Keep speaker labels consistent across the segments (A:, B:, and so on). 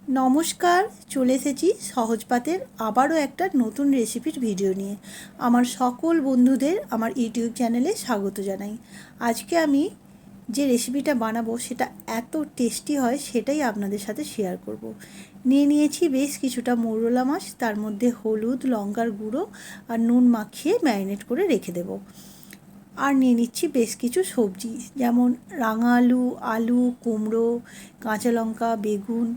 A: নমস্কার, চলে এসেছি সহজ পাতের আবারও একটা নতুন রেসিপির ভিডিও নিয়ে। আমার সকল বন্ধুদের আমার ইউটিউব চ্যানেলে স্বাগত জানাই। আজকে আমি যে রেসিপিটা বানাবো সেটা এত টেস্টি হয়, সেটাই আপনাদের সাথে শেয়ার করব। নিয়েছি বেশ কিছুটা মৌরলা মাছ, তার মধ্যে হলুদ, লঙ্কার গুঁড়ো আর নুন মাখিয়ে ম্যারিনেট করে রেখে দেব। আর নিয়ে নিচ্ছি বেশ কিছু সবজি, যেমন রাঙা আলু, আলু, কুমড়ো, কাঁচা লঙ্কা, বেগুন।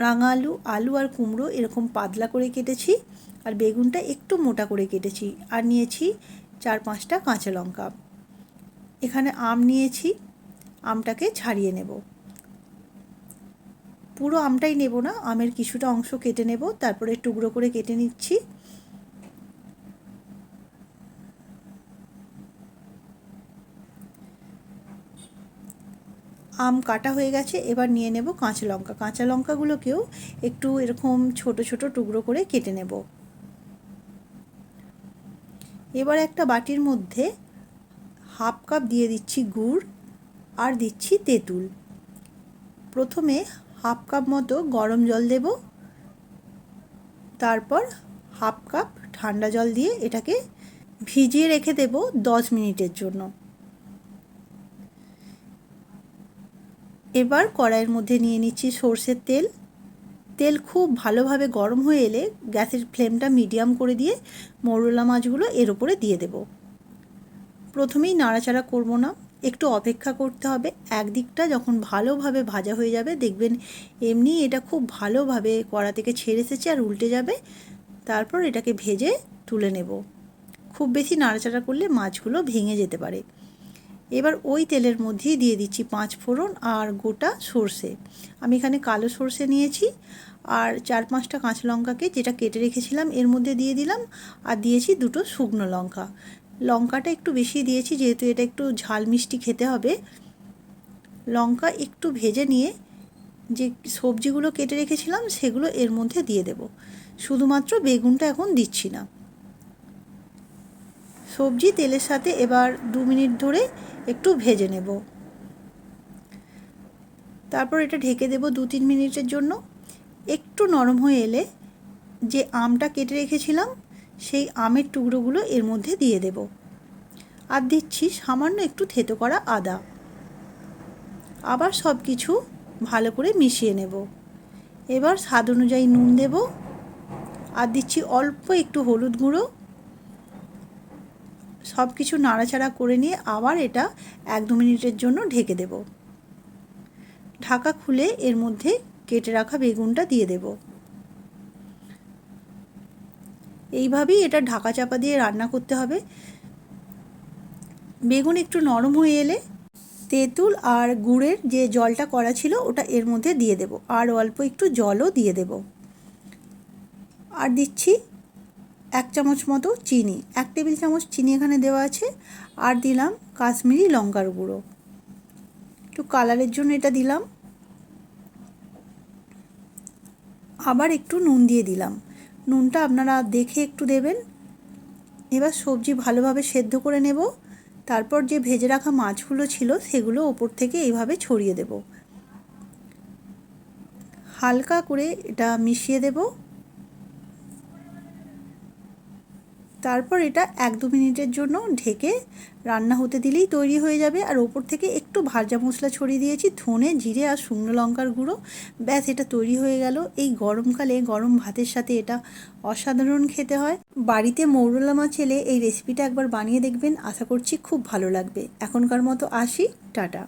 A: রাঙা আলু, আলু আর কুমড়ো এরকম পাতলা করে কেটেছি, আর বেগুনটা একটু মোটা করে কেটেছি। আর নিয়েছি 4-5টা কাঁচা লঙ্কা। এখানে আম নিয়েছি, আমটাকে ছাড়িয়ে নেব। পুরো আমটাই নেব না, আমের কিছুটা অংশ কেটে নেব, তারপরে টুকরো করে কেটে নিচ্ছি। আম কাটা হয়ে গেছে, এবার নিয়ে নেব কাঁচা লঙ্কা। কাঁচা লঙ্কাগুলোকেও একটু এরকম ছোট ছোট টুকরো করে কেটে নেব। এবার একটা বাটির মধ্যে হাফ কাপ দিয়ে দিচ্ছি গুড় আর দিচ্ছি তেঁতুল। প্রথমে হাফ কাপ মতো গরম জল দেব, তারপর হাফ কাপ ঠান্ডা জল দিয়ে এটাকে ভিজিয়ে রেখে দেব 10 মিনিটের জন্য। এবার কড়াইয়ের মধ্যে নিয়ে নিচ্ছি সর্ষের তেল। তেল খুব ভালোভাবে গরম হয়ে এলে গ্যাসের ফ্লেমটা মিডিয়াম করে দিয়ে মৌরলা মাছগুলো এর উপরে দিয়ে দেব। প্রথমেই নাড়াচাড়া করব না, একটু অপেক্ষা করতে হবে। একদিকটা যখন ভালোভাবে ভাজা হয়ে যাবে, দেখবেন এমনি এটা খুব ভালোভাবে কড়া থেকে ছেড়ে এসেছে আর উল্টে যাবে। তারপর এটাকে ভেজে তুলে নেব। খুব বেশি নাড়াচাড়া করলে মাছগুলো ভেঙে যেতে পারে। এবার ওই তেলের মধ্যেই দিয়ে দিচ্ছি 5 ফোড়ন আর গোটা সর্ষে। আমি এখানে কালো সর্ষে নিয়েছি, আর 4-5টা কাঁচা লঙ্কাকে যেটা কেটে রেখেছিলাম এর মধ্যে দিয়ে দিলাম, আর দিয়েছি 2টো শুকনো লঙ্কা। লঙ্কাটা একটু বেশি দিয়েছি, যেহেতু এটা একটু ঝাল মিষ্টি খেতে হবে। লঙ্কা একটু ভেজে নিয়ে যে সবজিগুলো কেটে রেখেছিলাম সেগুলো এর মধ্যে দিয়ে দেব। শুধুমাত্র বেগুনটা এখন দিচ্ছি না। সবজি তেলের সাথে এবার 2 মিনিট ধরে একটু ভেজে নেব। তারপর এটা ঢেকে দেব 2-3 মিনিটের জন্য। একটু নরম হয়ে এলে যে আমটা কেটে রেখেছিলাম সেই আমের টুকরোগুলো এর মধ্যে দিয়ে দেব, আর দিচ্ছি সামান্য একটু থেতো করা আদা। আবার সব কিছু ভালো করে মিশিয়ে নেব। এবার স্বাদ অনুযায়ী নুন দেব, আর দিচ্ছি অল্প একটু হলুদ গুঁড়ো। সব কিছু নাড়াচাড়া করে নিয়ে আবার এটা 1-2 মিনিটের জন্য ঢেকে দেব। ঢাকা খুলে এর মধ্যে কেটে রাখা বেগুনটা দিয়ে দেব। এইভাবেই এটা ঢাকা চাপা দিয়ে রান্না করতে হবে। বেগুন একটু নরম হয়ে এলে তেঁতুল আর গুড়ের যে জলটা করা ছিল ওটা এর মধ্যে দিয়ে দেব, আর অল্প একটু জলও দিয়ে দেব। আর দিচ্ছি 1 চামচ মতো চিনি, 1 টেবিল চামচ চিনি এখানে দেওয়া আছে। আর দিলাম কাশ্মীরি লঙ্কার গুঁড়ো, একটু কালারের জন্য এটা দিলাম। আবার একটু নুন দিয়ে দিলাম, নুনটা আপনারা দেখে একটু দেবেন। এবার সবজি ভালোভাবে সেদ্ধ করে নেব। তারপর যে ভেজে রাখা মাছগুলো ছিল সেগুলো ওপর থেকে এইভাবে ছড়িয়ে দেব। হালকা করে এটা মিশিয়ে দেব। তারপর এটা 1-2 মিনিটের জন্য ঢেকে রান্না হতে দিলেই তৈরি হয়ে যাবে। আর ওপর থেকে একটু ভাজা মশলা ছড়িয়ে দিয়েছি, ধনে, জিরে আর শুকনো লঙ্কার গুঁড়ো। ব্যাস, এটা তৈরি হয়ে গেল। এই গরমকালে গরম ভাতের সাথে এটা অসাধারণ খেতে হয়। বাড়িতে মৌরলা মাছ এলে এই রেসিপিটা একবার বানিয়ে দেখবেন, আশা করছি খুব ভালো লাগবে। এখনকার মতো আসি, টাটা।